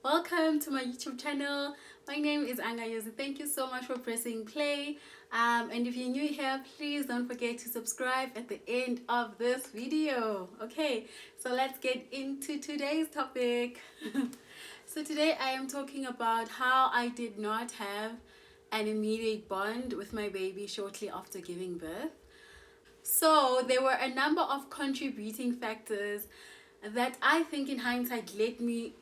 Welcome to my YouTube channel. My name is Angayozi. Thank you so much for pressing play. And if you're new here, please don't forget to subscribe at the end of this video. Okay, so let's get into today's topic. So today I am talking about how I did not have an immediate bond with my baby shortly after giving birth. So there were a number of contributing factors that I think in hindsight led me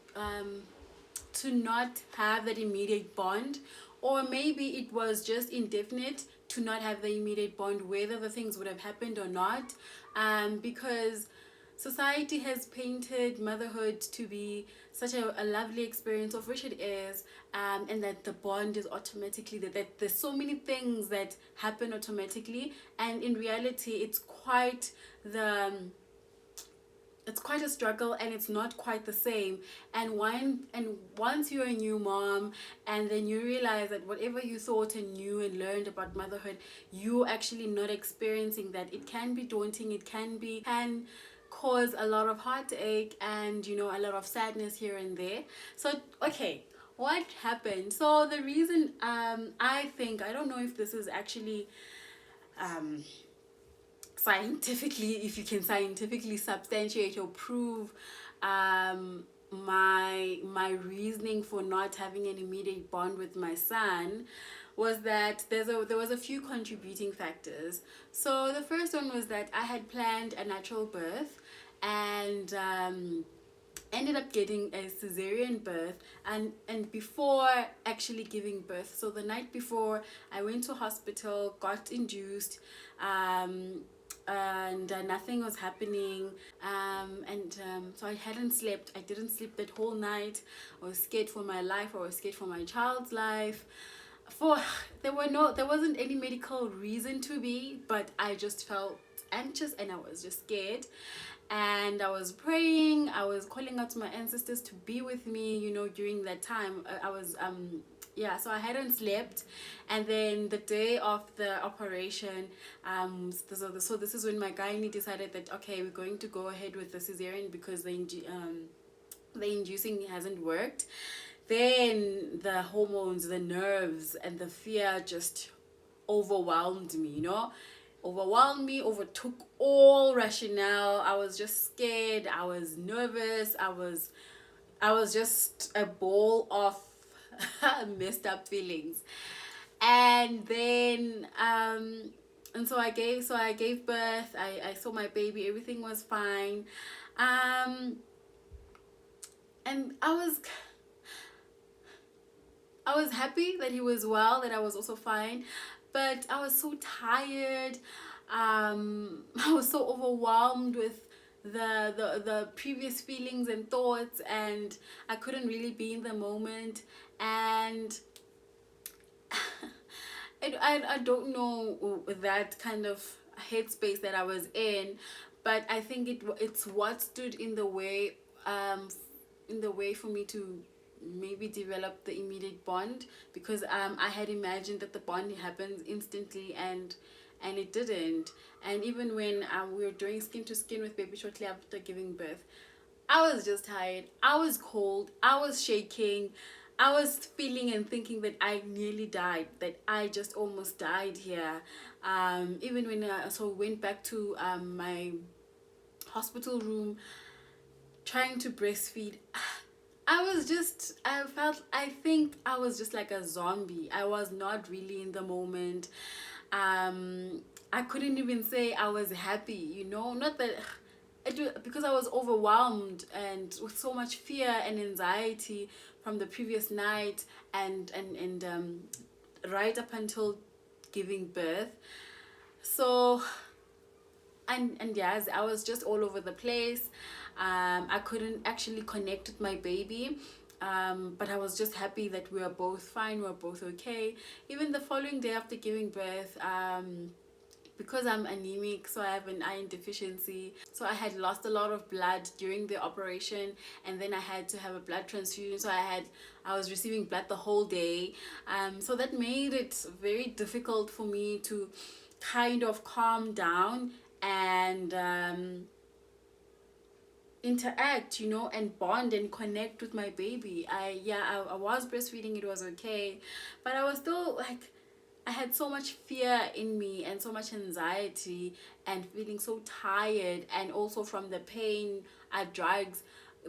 to not have that immediate bond, or maybe it was just indefinite to not have the immediate bond, whether the things would have happened or not, because society has painted motherhood to be such a lovely experience, of which it is, and that the bond is automatically that there's so many things that happen automatically, and in reality it's quite a struggle, and it's not quite the same. And once you're a new mom, and then you realize that whatever you thought and knew and learned about motherhood, you actually not experiencing that, it can be daunting. It can cause a lot of heartache and a lot of sadness here and there. So okay, what happened? So the reason, I think, I don't know if this is actually scientifically, if you can scientifically substantiate or prove my reasoning for not having an immediate bond with my son, was that there was a few contributing factors. So the first one was that I had planned a natural birth, and ended up getting a cesarean birth, and before actually giving birth, so the night before, I went to hospital, got induced, and nothing was happening, so I hadn't slept. I didn't sleep that whole night. I was scared for my life. I was scared for my child's life. For there wasn't any medical reason to be, but I just felt anxious, and I was just scared. And I was praying, I was calling out to my ancestors to be with me, during that time. I was so I hadn't slept. And then the day of the operation, so this is when my gynae decided that, okay, we're going to go ahead with the cesarean because the inducing hasn't worked. Then the hormones, the nerves, and the fear just overwhelmed me, overtook all rationale. I was just scared, I was nervous, I was just a ball of messed up feelings. And then and so I gave birth. I saw my baby, everything was fine. And I was happy that he was well, that I was also fine, but I was so tired. I was so overwhelmed with the previous feelings and thoughts, and I couldn't really be in the moment. And I don't know that kind of headspace that I was in, but I think it's what stood in the way, for me to maybe develop the immediate bond, because I had imagined that the bond happens instantly, and it didn't. And even when we were doing skin to skin with baby shortly after giving birth, I was just tired, I was cold, I was shaking, I was feeling and thinking that I nearly died, that I just almost died here. Even when I went back to my hospital room trying to breastfeed, I think I was just like a zombie. I was not really in the moment. I couldn't even say I was happy, not that because I was overwhelmed and with so much fear and anxiety from the previous night, and right up until giving birth. So, and yes, I was just all over the place. I couldn't actually connect with my baby, but I was just happy that we were both fine, we were both okay. Even the following day after giving birth, because I'm anemic, so I have an iron deficiency, so I had lost a lot of blood during the operation, and then I had to have a blood transfusion. So I was receiving blood the whole day, so that made it very difficult for me to kind of calm down and interact, you know, and bond and connect with my baby. I was breastfeeding, it was okay, but I was still like, I had so much fear in me and so much anxiety and feeling so tired, and also from the pain at drugs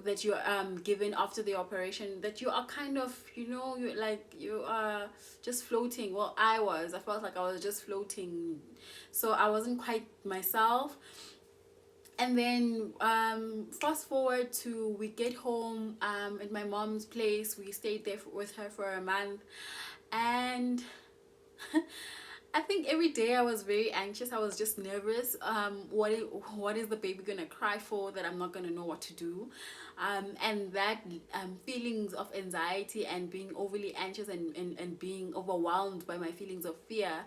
that you're given after the operation, that you are kind of, you know, you are just floating. Well, I felt like I was just floating, so I wasn't quite myself. And then fast forward to, we get home at my mom's place. We stayed there with her for a month, and I think every day I was very anxious. I was just nervous. What is the baby gonna cry for that I'm not gonna know what to do? And that feelings of anxiety and being overly anxious, and being overwhelmed by my feelings of fear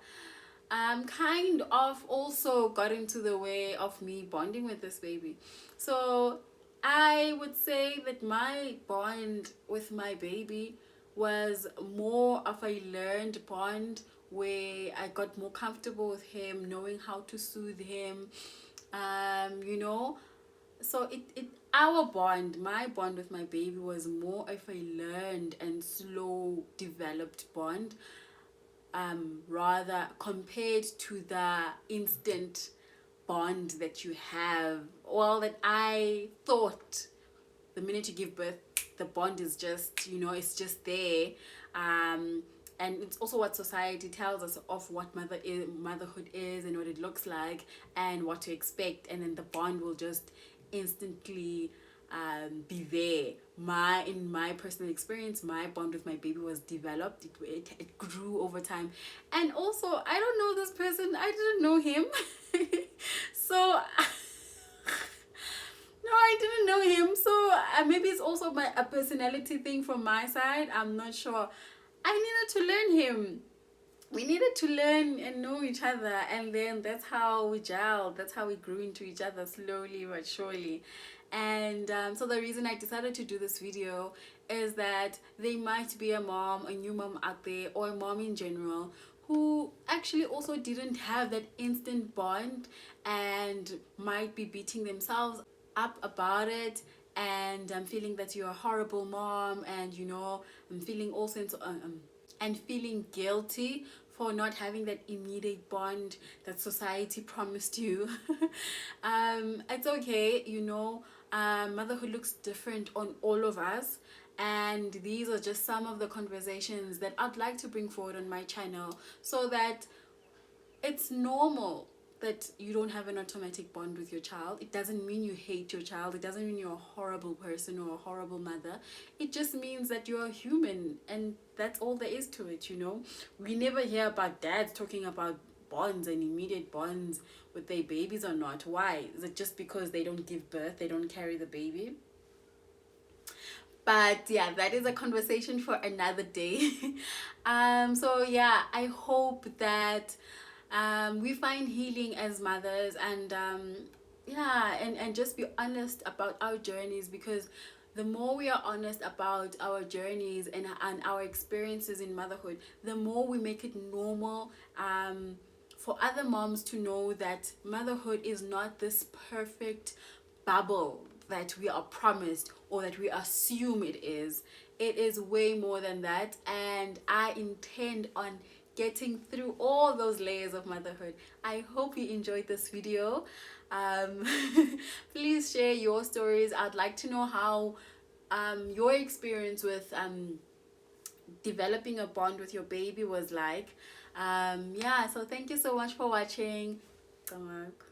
kind of also got into the way of me bonding with this baby. So I would say that my bond with my baby was more of a learned bond, where I got more comfortable with him, knowing how to soothe him, you know. So it our bond, my bond with my baby, was more of a learned and slow developed bond, rather compared to the instant bond that you have, well, that I thought the minute you give birth, the bond is just, you know, it's just there. And it's also what society tells us of what motherhood is, and what it looks like, and what to expect, and then the bond will just instantly be there. In my personal experience, my bond with my baby was developed. It grew over time. And also, I don't know this person, I didn't know him. So no, I didn't know him. So maybe it's also a personality thing from my side. I'm not sure. I needed to learn him. We needed to learn and know each other, and then that's how we gelled. That's how we grew into each other, slowly but surely. And so the reason I decided to do this video is that there might be a mom, a new mom out there, or a mom in general, who actually also didn't have that instant bond, and might be beating themselves up about it, and I'm feeling that you're a horrible mom, and you know, I'm feeling also and feeling guilty for not having that immediate bond that society promised you. It's okay, you know. Motherhood looks different on all of us, and these are just some of the conversations that I'd like to bring forward on my channel, so that it's normal that you don't have an automatic bond with your child. It doesn't mean you hate your child. It doesn't mean you're a horrible person or a horrible mother. It just means that you're a human, and that's all there is to it, you know. We never hear about dads talking about bonds and immediate bonds with their babies or not. Why? Is it just because they don't give birth, they don't carry the baby? But yeah, that is a conversation for another day. So yeah, I hope that we find healing as mothers, and yeah, and just be honest about our journeys, because the more we are honest about our journeys and our experiences in motherhood, the more we make it normal for other moms to know that motherhood is not this perfect bubble that we are promised, or that we assume it is. It is way more than that, and I intend on getting through all those layers of motherhood. I hope you enjoyed this video. Please share your stories. I'd like to know how your experience with developing a bond with your baby was like. Yeah, so thank you so much for watching. Camagu.